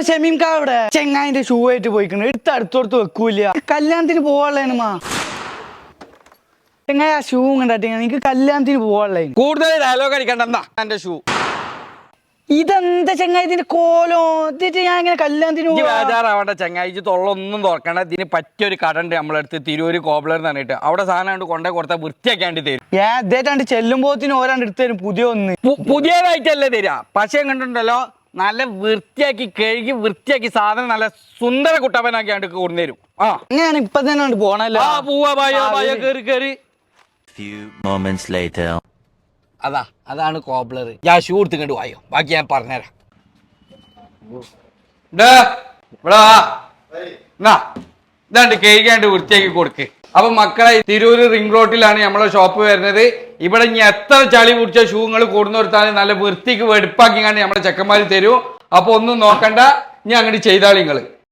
ഷമീംകാ അവിടെ ചെങ്ങായിന്റെ ഷൂ ആയിട്ട് പോയിക്കണ് അടുത്തോടത്ത് വെക്കൂല കല്യാണത്തിന് പോവാനുള്ളതാണ് മാ ചെങ്ങായി ആ ഷൂ കണ്ടാട്ടെ എനിക്ക് കല്യാണത്തിന് പോവാനുള്ളേ കൂടുതൽ ഡയലോഗ് അടിക്കണ്ട എന്റെ ഷൂ ഇതെന്താ ചെങ്ങായി ഇതിന്റെ കോലോ എന്നിട്ട് ഞാൻ ഇങ്ങനെ കല്യാണത്തിന് ബേജാറാവണ്ട ചങ്ങായി തൊള്ളൊന്നും തുറക്കണ്ട ഇതിന് പറ്റിയൊരു കട ഉണ്ട് നമ്മളടുത്ത് തിരൂര് കോബ്ലർ എന്ന് പറഞ്ഞിട്ട് അവിടെ സാധനം കൊണ്ടേ കൊടുത്താൽ വൃത്തിയാക്കാണ്ട് തരും ഇതേറ്റാണ്ട് ചെല്ലുമ്പോത്തിന് ഓരാണ്ട് എടുത്തു തരും പുതിയ ഒന്ന് പുതിയതായിട്ടല്ലേ തരാ പക്ഷേ കണ്ടിട്ടുണ്ടല്ലോ നല്ല വൃത്തിയാക്കി കഴുകി വൃത്തിയാക്കി സാധനം നല്ല സുന്ദര കുട്ടപ്പനാക്കിയാണ്ട് കൊണ്ടുതരും ആ ഞാൻ ഇപ്പൊ തന്നെ പോണല്ലോ പോവാ ബായോ കേറി കേറി അതാണ് കോബ്ലർ ഞാൻ ഷൂ എടുത്തിങ്ങോട്ട് വായോ ബാക്കി ഞാൻ പറഞ്ഞുതരാം ഇതാണ്ട് കഴുകാണ്ട് വൃത്തിയാക്കി കൊടുക്ക് അപ്പൊ മക്കളെ തിരൂര് റിംഗ് റോഡിലാണ് നമ്മളെ ഷോപ്പ് വരുന്നത് ഇവിടെ ഇനി എത്ര ചളി പിടിച്ച ഷൂങ്ങൾ കൊടുന്നു കൊടുത്താലും നല്ല വൃത്തിക്ക് വെടുപ്പാക്കി കണ്ട് നമ്മളെ ചെക്കന്മാര് തരും അപ്പൊ ഒന്നും നോക്കണ്ട ഇനി അങ്ങോട്ട് ചെയ്താളിങ്ങള്